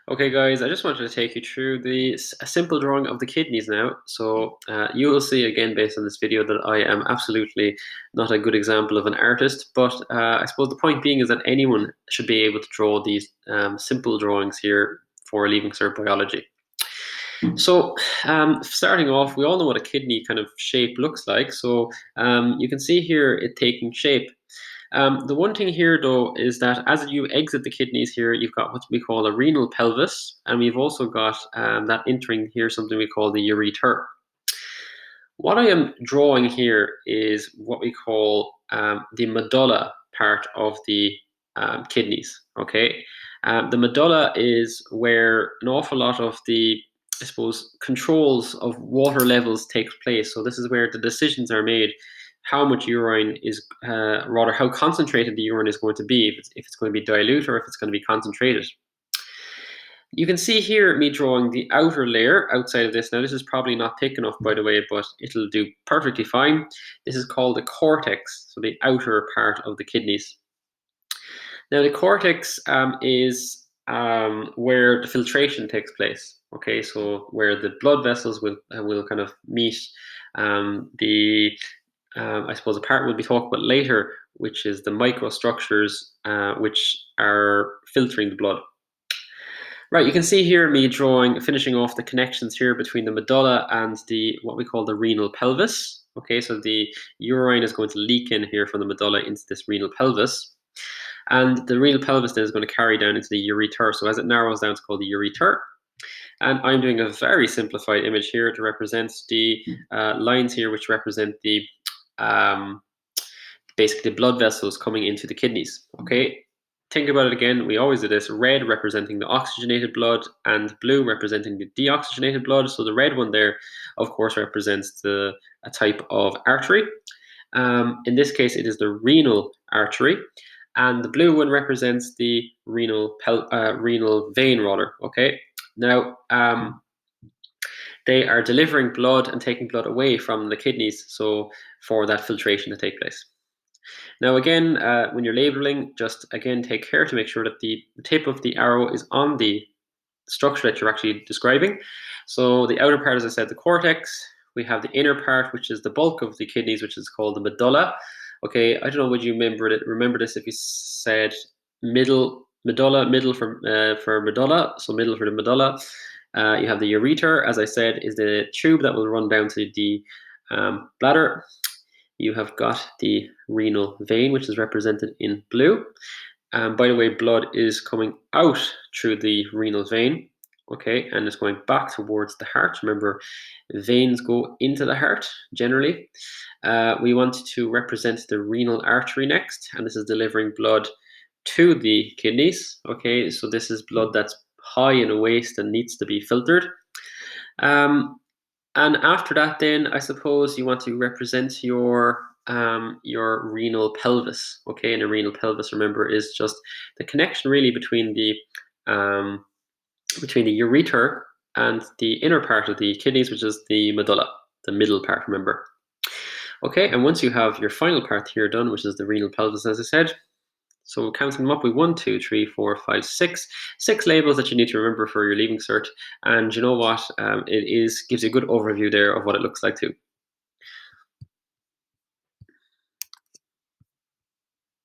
Okay, guys, I just wanted to take you through a simple drawing of the kidneys now. So you will see again, based on this video, that I am absolutely not a good example of an artist. But I suppose the point being is that anyone should be able to draw these simple drawings here for Leaving Cert Biology. So starting off, we all know what a kidney kind of shape looks like. So you can see here it taking shape. The one thing here, though, is that as you exit the kidneys here, you've got what we call a renal pelvis, and we've also got that entering here something we call the ureter. What I am drawing here is what we call the medulla part of the kidneys. Okay, the medulla is where an awful lot of the, I suppose, controls of water levels takes place. So this is where the decisions are made. How much urine is, rather, how concentrated the urine is going to be, if it's going to be dilute or if it's going to be concentrated. You can see here me drawing the outer layer outside of this. Now, this is probably not thick enough, by the way, but it'll do perfectly fine. This is called the cortex, so the outer part of the kidneys. Now, the cortex is where the filtration takes place. Okay, so where the blood vessels will kind of meet I suppose a part we'll be talking about later, which is the microstructures which are filtering the blood. Right, you can see here me finishing off the connections here between the medulla and what we call the renal pelvis. Okay, so the urine is going to leak in here from the medulla into this renal pelvis. And the renal pelvis then is going to carry down into the ureter. So as it narrows down, it's called the ureter. And I'm doing a very simplified image here to represent the lines here, which represent the basically the blood vessels coming into the kidneys. Okay, think about it again. We always do this: red representing the oxygenated blood and blue representing the deoxygenated blood. So the red one there, of course, represents a type of artery. In this case, it is the renal artery, and the blue one represents the renal vein, rather. Okay, now they are delivering blood and taking blood away from the kidneys, so for that filtration to take place. Now, again, when you're labeling, just again take care to make sure that the tip of the arrow is on the structure that you're actually describing. So the outer part, as I said, the cortex. We have the inner part, which is the bulk of the kidneys, which is called the medulla. Okay, I don't know, would you remember this if you said medulla, middle for medulla, so middle for the medulla. You have the ureter, as I said, is the tube that will run down to the bladder. You have got the renal vein, which is represented in blue. By the way, blood is coming out through the renal vein, okay, and it's going back towards the heart. Remember, veins go into the heart generally. We want to represent the renal artery next, and this is delivering blood to the kidneys. Okay, so this is blood that's high in a waste and needs to be filtered. And after that, then I suppose you want to represent your renal pelvis. Okay, and a renal pelvis, remember, is just the connection really between the ureter and the inner part of the kidneys, which is the medulla, the middle part. Remember. Okay, and once you have your final part here done, which is the renal pelvis, as I said. So counting them up, we 1, 2, 3, 4, 5, 6. 6 labels that you need to remember for your leaving cert. And you know what? It gives you a good overview there of what it looks like too.